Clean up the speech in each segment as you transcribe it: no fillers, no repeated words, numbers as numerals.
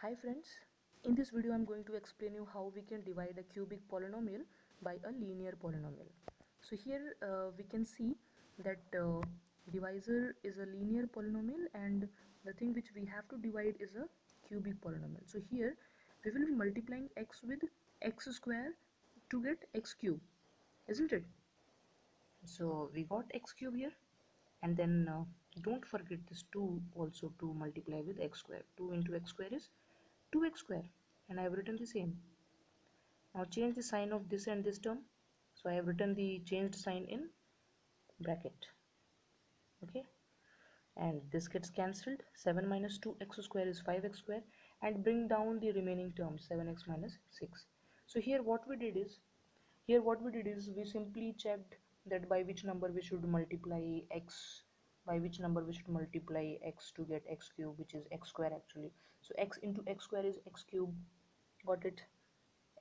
Hi friends, in this video I'm going to explain you how we can divide a cubic polynomial by a linear polynomial. So here we can see that divisor is a linear polynomial and the thing which we have to divide is a cubic polynomial. So here we will be multiplying x with x square to get x cube, isn't it? So we got x cube here, and then don't forget this 2 also to multiply with x square. 2 into x square is 2x square, and I have written the same. Now change the sign of this and this term, so I have written the changed sign in bracket. Okay, and this gets cancelled. 7 minus 2x square is 5x square, and bring down the remaining term 7x minus 6. So here what we did is we simply checked that by which number we should multiply x, by which number we should multiply x to get x cube, which is x square actually. So x into x square is x cube, got it?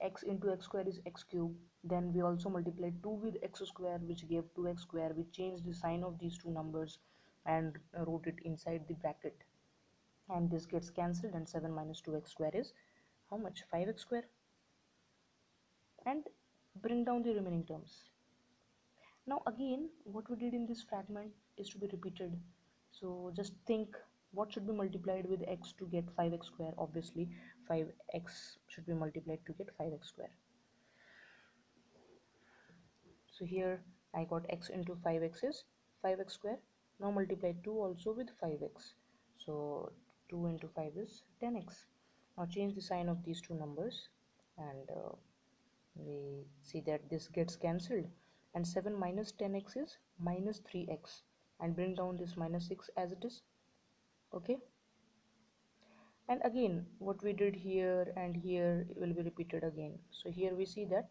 X into x square is x cube. Then we also multiplied 2 with x square, which gave 2x square. We changed the sign of these two numbers and wrote it inside the bracket, and this gets cancelled, and 7 minus 2x square is how much? 5x square. And bring down the remaining terms. Now again what we did in this fragment is to be repeated. So just think, what should be multiplied with x to get 5x square? Obviously 5x should be multiplied to get 5x square. So here I got x into 5x is 5x square. Now multiply 2 also with 5x. So 2 into 5 is 10x. Now change the sign of these two numbers, and we see that this gets cancelled, and 7 minus 10x is minus 3x, and bring down this minus 6 as it is. Okay, and again what we did here and here will be repeated again. So here we see that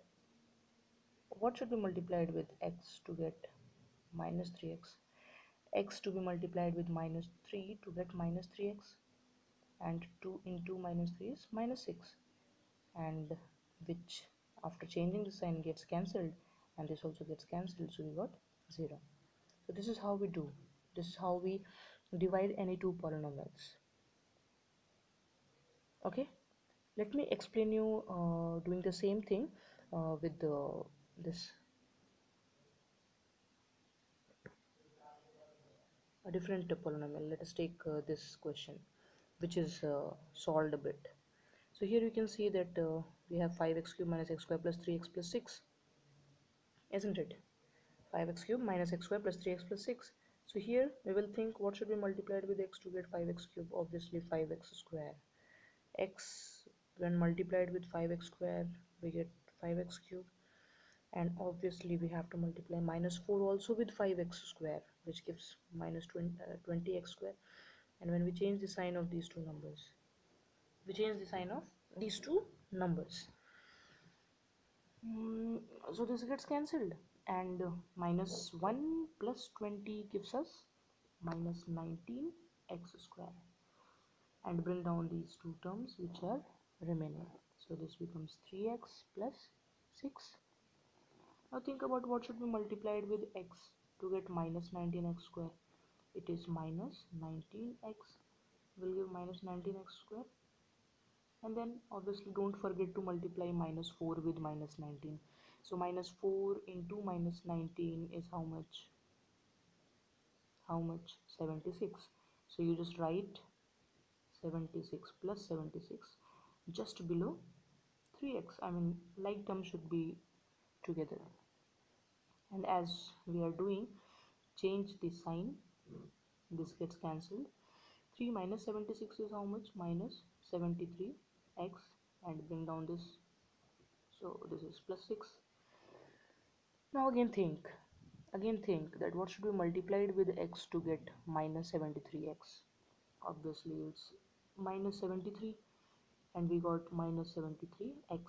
what should be multiplied with x to get minus 3x? X to be multiplied with minus 3 to get minus 3x, and 2 into minus 3 is minus 6, and which after changing the sign gets cancelled, and this also gets cancelled, so we got 0. So this is how we do, this is how we divide any two polynomials. Okay, let me explain you doing the same thing with this a different polynomial. Let us take this question, which is solved a bit. So here you can see that we have 5x cubed minus x square plus 3x plus 6, isn't it? 5x cubed minus x square plus 3x plus 6. So here we will think what should be multiplied with x to get 5x cubed? Obviously 5x square. X when multiplied with 5x square we get 5x cubed, and obviously we have to multiply minus 4 also with 5x square, which gives minus 20x square. And when we change the sign of these two numbers, so this gets cancelled, and minus 1 plus 20 gives us minus 19x square, and bring down these two terms which are remaining. So this becomes 3x plus 6. Now think about what should be multiplied with x to get minus 19x square. It is minus 19x will give minus 19x square, and then obviously don't forget to multiply minus 4 with minus 19. So minus 4 into minus 19 is how much? 76. So you just write 76 plus 76 just below 3x. I mean, like terms should be together. And as we are doing, change the sign, this gets cancelled. 3 minus 76 is how much? Minus 73x, and bring down this, so this is plus 6. Now again think that what should be multiplied with x to get minus 73x? Obviously it's minus 73, and we got minus 73x.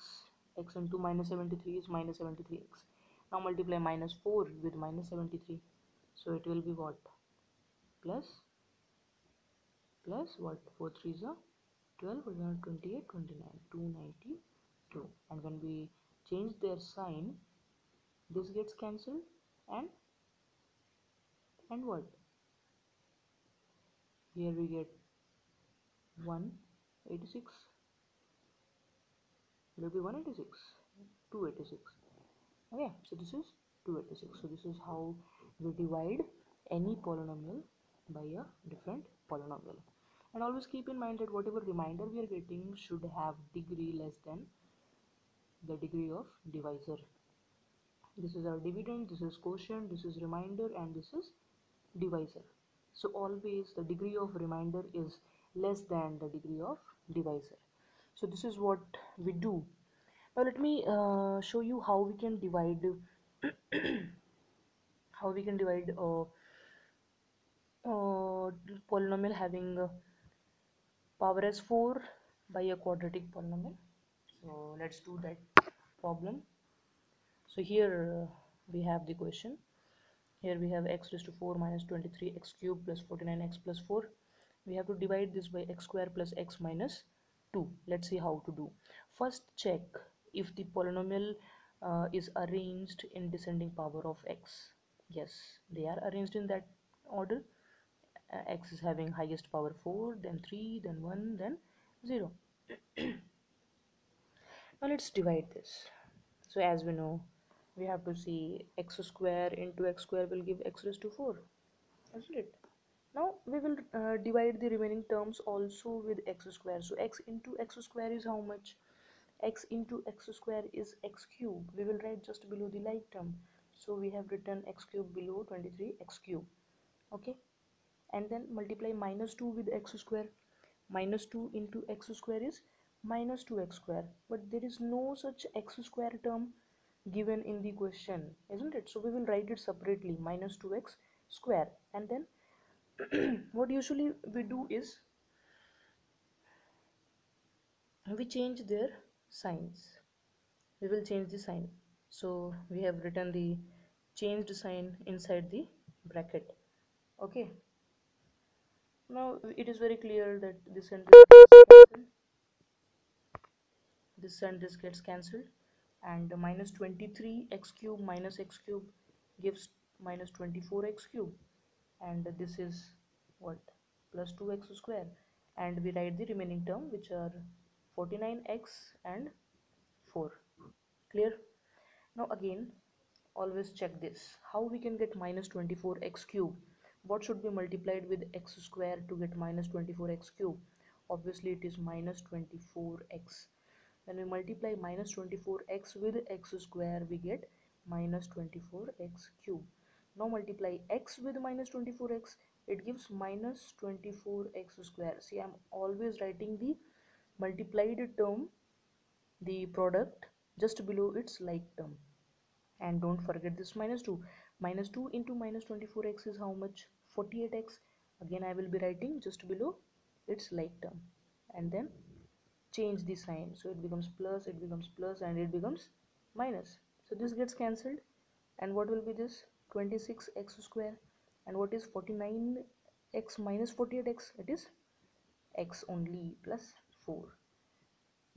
X into minus 73 is minus 73x. Now multiply minus 4 with minus 73, so it will be what? Plus what? 4 3s are 12, 28, 29, 292. And when we change their sign, this gets cancelled, and what? Here we get 186. Will it be 186? 286. Okay, so this is 286. So this is how we divide any polynomial by a different polynomial. And always keep in mind that whatever remainder we are getting should have degree less than the degree of divisor. This is our dividend, this is quotient, this is remainder, and this is divisor. So always the degree of remainder is less than the degree of divisor. So this is what we do. Now let me show you how we can divide how we can divide polynomial having power as 4 by a quadratic polynomial. So let's do that problem. So here we have the question. Here we have x raised to 4 minus 23 x cube plus 49 x plus 4. We have to divide this by x square plus x minus 2. Let's see how to do. First check if the polynomial is arranged in descending power of x. Yes, they are arranged in that order. X is having highest power 4, then 3, then 1, then 0. Now let's divide this. So as we know, we have to see x square into x square will give x raised to 4, isn't it? Now we will divide the remaining terms also with x square. So x into x square is how much? X into x square is x cube. We will write just below the like term. So we have written x cube below 23 x cube. Okay, and then multiply minus 2 with x square. Minus 2 into x square is minus 2x square, but there is no such x square term given in the question, isn't it? So we will write it separately, minus 2x square. And then what usually we do is we change their signs. We will change the sign. So we have written the changed sign inside the bracket. Okay, now it is very clear that this and this gets cancelled, and minus 23 x cube minus x cube gives minus 24 x cube, and this is what, plus 2x square, and we write the remaining term which are 49x and 4. Clear? Now again, always check this, how we can get minus 24x cube. What should be multiplied with x square to get minus 24x cube? Obviously it is minus 24x. When we multiply minus 24x with x square, we get minus 24x cube. Now multiply x with minus 24x, it gives minus 24x square. See, I'm always writing the multiplied term, the product, just below its like term. And don't forget this minus 2. Minus 2 into minus 24x is how much? 48x. Again I will be writing just below its like term, and then change the sign, so it becomes plus, it becomes plus, and it becomes minus. So this gets cancelled, and what will be this? 26x square. And what is 49x minus 48x? It is x only plus 4.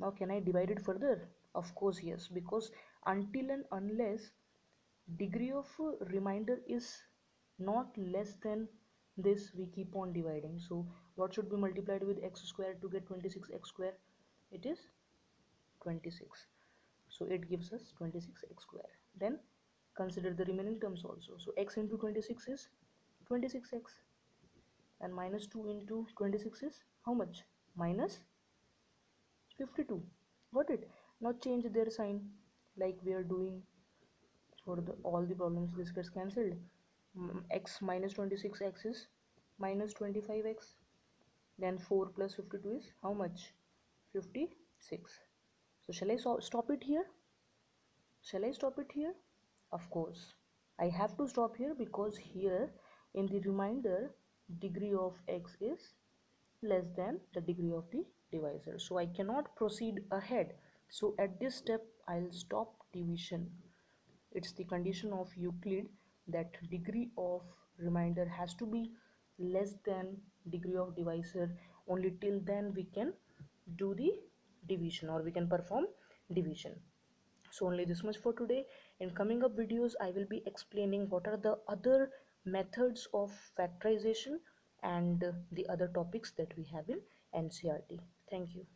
Now can I divide it further? Of course yes, because until and unless degree of remainder is not less than this, we keep on dividing. So what should be multiplied with x square to get 26x square? It is 26. So it gives us 26x square. Then consider the remaining terms also. So x into 26 is 26x, and minus 2 into 26 is how much? Minus 52. Got it? Now change their sign like we are doing for all the problems. This gets cancelled. X minus 26x is minus 25x. Then 4 plus 52 is how much? 56. So shall I stop it here? Shall I stop it here? Of course. I have to stop here because here in the remainder, degree of x is less than the degree of the divisor. So I cannot proceed ahead. So at this step, I'll stop division. It's the condition of Euclid that degree of remainder has to be less than degree of divisor. Only till then we can do the division, or we can perform division. So only this much for today. In coming up videos, I will be explaining what are the other methods of factorization and the other topics that we have in NCERT. Thank you.